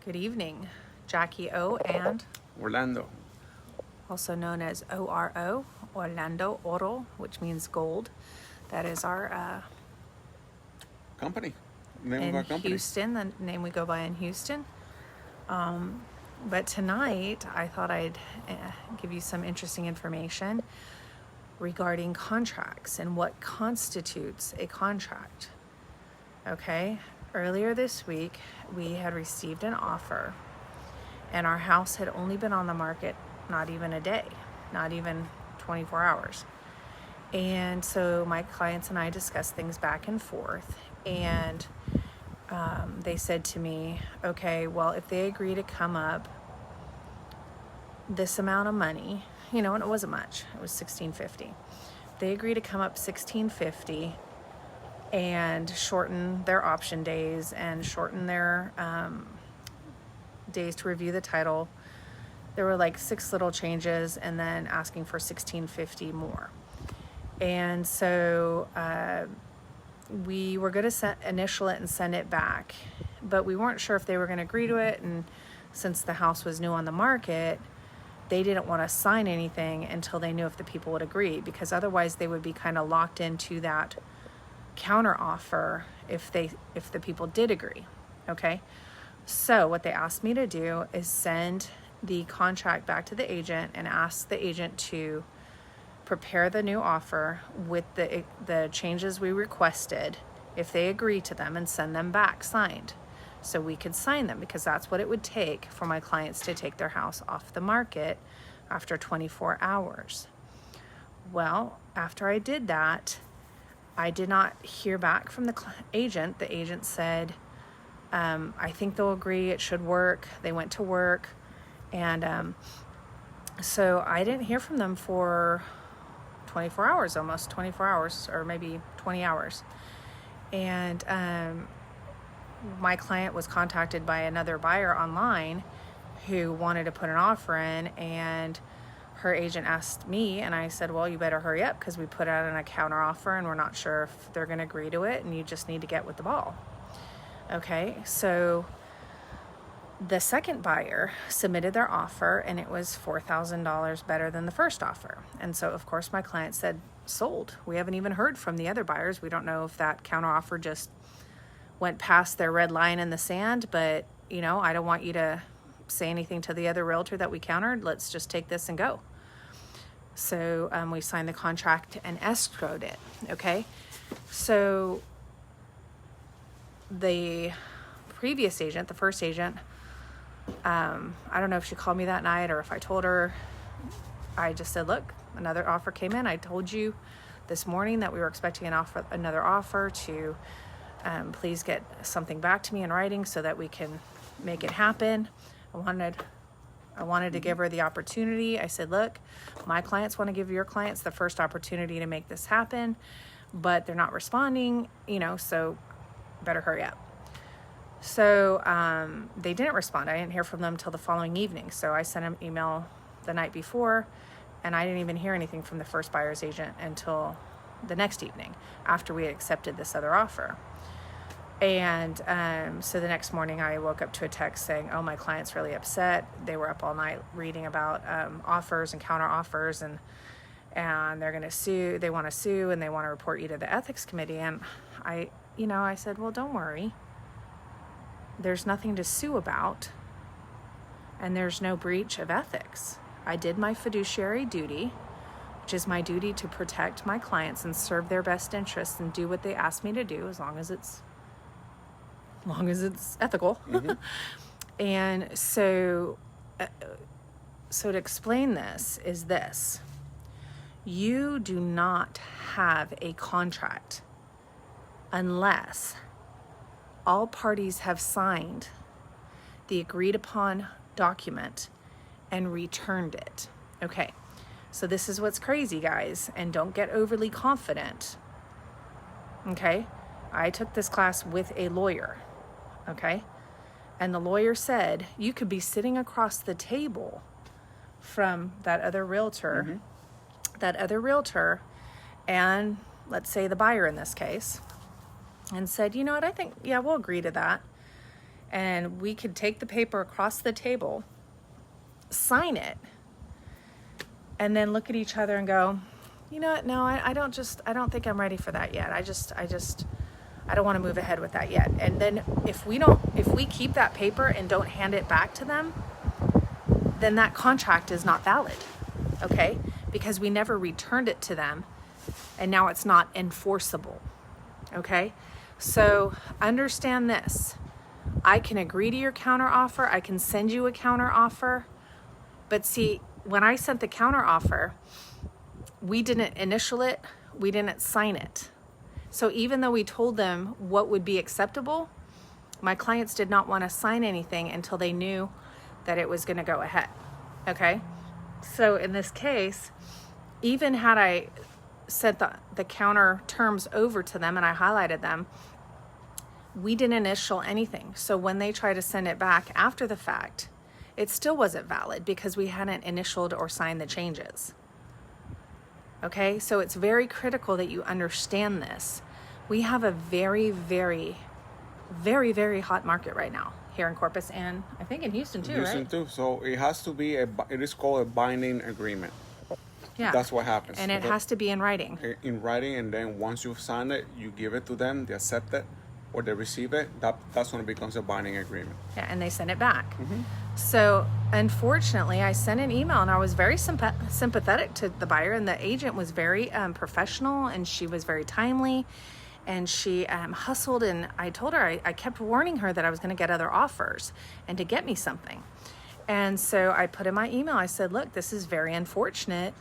Good evening, Jackie O and Orlando. also known as ORO, Orlando Oro, which means gold. That is our Company. Name of in our company. Houston, the name we go by in Houston. But tonight I thought I'd give you some interesting information regarding contracts and what constitutes a contract. Okay, earlier this week we had received an offer, and our house had only been on the market not even a day, not even 24 hours. And so my clients and I discussed things back and forth, and they said to me, okay, well, if they agree to come up this amount of money, and it wasn't much, it was $1,650. They agree to come up $1,650 and shorten their option days and shorten their days to review the title. There were like 6 little changes, and then asking for $1,650 more. And so we were going to initial it and send it back, but we weren't sure if they were going to agree to it. And since the house was new on the market, they didn't want to sign anything until they knew if the people would agree, because otherwise they would be kind of locked into that counter offer if the people did agree. Okay, so what they asked me to do is send the contract back to the agent and ask the agent to prepare the new offer with the changes we requested, if they agree to them, and send them back signed so we could sign them, because that's what it would take for my clients to take their house off the market after 24 hours. Well, after I did that, I did not hear back from the agent. The agent said, I think they'll agree, it should work. They went to work, and so I didn't hear from them for 24 hours, almost 24 hours, or maybe 20 hours. And my client was contacted by another buyer online who wanted to put an offer in, and her agent asked me, and I said, well, you better hurry up, because we put out a counter offer and we're not sure if they're going to agree to it, and you just need to get with the ball. Okay, so the second buyer submitted their offer, and it was $4,000 better than the first offer. And so, of course, my client said, sold. We haven't even heard from the other buyers. We don't know if that counter offer just went past their red line in the sand, but, I don't want you to say anything to the other realtor that we countered. Let's just take this and go. So we signed the contract and escrowed it. Okay, so the previous agent, the first agent, I don't know if she called me that night or if I told her. I just said, look, another offer came in. I told you this morning that we were expecting another offer to please get something back to me in writing so that we can make it happen. I wanted to give her the opportunity. I said, look, my clients want to give your clients the first opportunity to make this happen, but they're not responding, so better hurry up. So they didn't respond. I didn't hear from them till the following evening. So I sent an email the night before, and I didn't even hear anything from the first buyer's agent until the next evening after we had accepted this other offer. And so the next morning I woke up to a text saying, oh, my client's really upset. They were up all night reading about offers and counter offers, and they're going to sue. They want to sue, and they want to report you to the ethics committee. And I said, well, don't worry. There's nothing to sue about, and there's no breach of ethics. I did my fiduciary duty, which is my duty to protect my clients and serve their best interests and do what they asked me to do, as long as it's ethical. Mm-hmm. And so to explain this is this: you do not have a contract unless all parties have signed the agreed upon document and returned it. Okay, so this is what's crazy, guys, and don't get overly confident. Okay, I took this class with a lawyer. Okay, and the lawyer said you could be sitting across the table from that other realtor, and let's say the buyer in this case, and said, you know what, I think, yeah, we'll agree to that. and we could take the paper across the table, sign it, and then look at each other and go, you know what? No, I don't think I'm ready for that yet. I don't want to move ahead with that yet. And then if we keep that paper and don't hand it back to them, then that contract is not valid. Okay? Because we never returned it to them, and now it's not enforceable. Okay? So understand this. I can agree to your counter offer. I can send you a counter offer. But see, when I sent the counter offer, we didn't initial it. We didn't sign it. So even though we told them what would be acceptable, my clients did not want to sign anything until they knew that it was going to go ahead. Okay? So in this case, even had I sent the counter terms over to them and I highlighted them, we didn't initial anything. So when they try to send it back after the fact, it still wasn't valid because we hadn't initialed or signed the changes. Okay, so it's very critical that you understand this. We have a very, very, very, very hot market right now here in Corpus, and I think in Houston too, Houston right? too. So it has to be it is called a binding agreement. Yeah. That's what happens. And it has to be in writing. In writing, and then once you've signed it, you give it to them, they accept it, or they receive it. That's when it becomes a binding agreement. Yeah, and they send it back. So unfortunately, I sent an email, and I was very sympathetic to the buyer, and the agent was very professional, and she was very timely, and she hustled, and I told her, I kept warning her that I was going to get other offers and to get me something. And so I put in my email, I said, look, this is very unfortunate,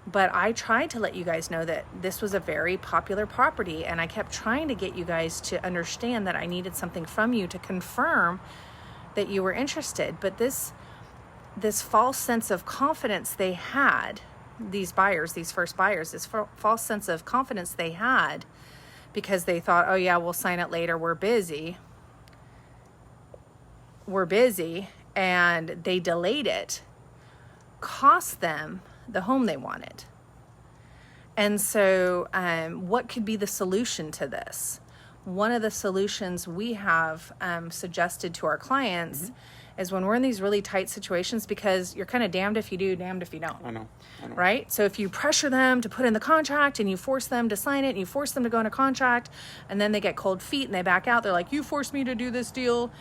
but I tried to let you guys know that this was a very popular property, and I kept trying to get you guys to understand that I needed something from you to confirm that you were interested. But this false sense of confidence they had, these buyers, these first buyers, this false sense of confidence they had because they thought, oh yeah, we'll sign it later, we're busy, and they delayed it, cost them the home they wanted. And so what could be the solution to this? One of the solutions we have suggested to our clients is when we're in these really tight situations, because you're kind of damned if you do, damned if you don't. I know. Right? So if you pressure them to put in the contract and you force them to sign it and you force them to go into contract, and then they get cold feet and they back out, they're like, you forced me to do this deal.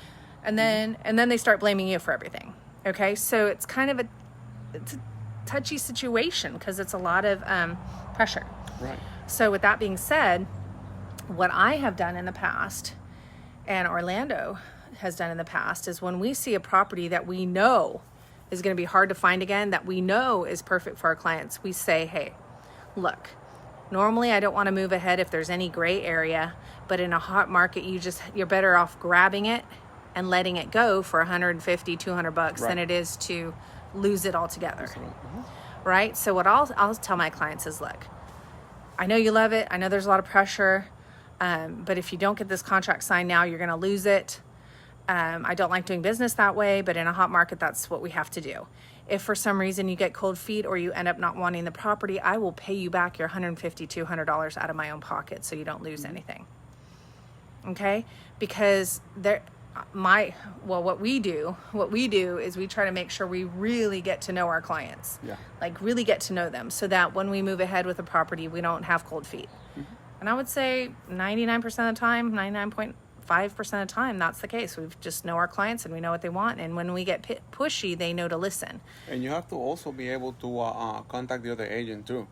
And then they start blaming you for everything. Okay? So it's kind of a touchy situation because it's a lot of pressure. Right. So with that being said, what I have done in the past, and Orlando has done in the past, is when we see a property that we know is going to be hard to find again, that we know is perfect for our clients, we say, hey, look, normally I don't want to move ahead if there's any gray area, but in a hot market, you're better off grabbing it and letting it go for $150, $200 than it is to lose it altogether. Right? So what I'll tell my clients is, look, I know you love it. I know there's a lot of pressure. But if you don't get this contract signed now, you're going to lose it. I don't like doing business that way, but in a hot market, that's what we have to do. If for some reason you get cold feet or you end up not wanting the property, I will pay you back your $150, $200 out of my own pocket so you don't lose anything. Okay? Because what we do is we try to make sure we really get to know our clients. Yeah. Like really get to know them so that when we move ahead with a property, we don't have cold feet. And I would say 99% of the time, 99.5% of the time, that's the case. We just know our clients and we know what they want. And when we get pushy, they know to listen. And you have to also be able to contact the other agent too.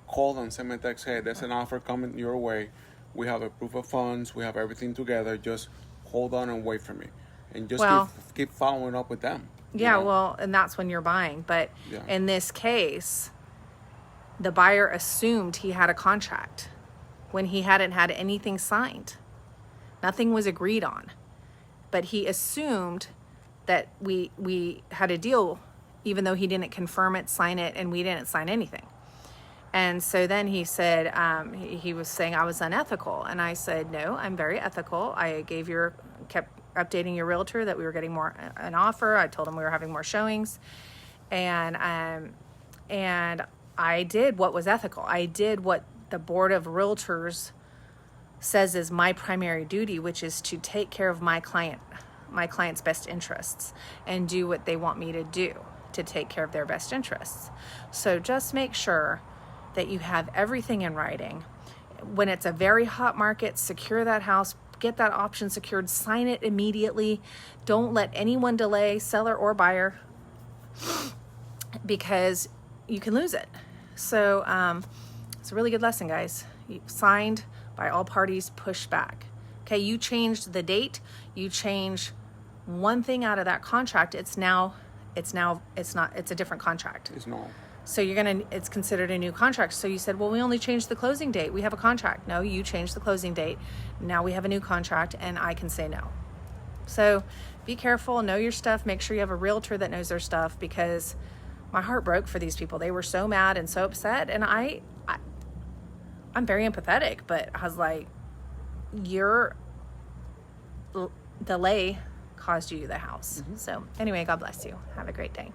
Call them, send them a text, hey, there's an offer coming your way. We have a proof of funds. We have everything together. Just hold on and wait for me. And just keep following up with them. Yeah, well, and that's when you're buying. But in this case, the buyer assumed he had a contract when he hadn't had anything signed. Nothing was agreed on. But he assumed that we had a deal, even though he didn't confirm it, sign it, and we didn't sign anything. And so then he said, he was saying I was unethical. And I said, no, I'm very ethical. I kept updating your realtor that we were getting an offer. I told him we were having more showings. And I did what was ethical. I did what the board of realtors says is my primary duty, which is to take care of my client my client's best interests and do what they want me to do to take care of their best interests. So just make sure that you have everything in writing. When it's a very hot market, secure that house, get that option secured, sign it immediately. Don't let anyone delay, seller or buyer, because you can lose it. So it's a really good lesson, guys. You signed by all parties, push back. Okay, you changed the date, you change one thing out of that contract, it's not, it's a different contract. It's no. So it's considered a new contract. So you said, well, we only changed the closing date. We have a contract. No, you changed the closing date. Now we have a new contract and I can say no. So be careful, know your stuff, make sure you have a realtor that knows their stuff, because my heart broke for these people. They were so mad and so upset. And I'm very empathetic, but I was like, your delay caused you the house. So anyway, God bless you. Have a great day.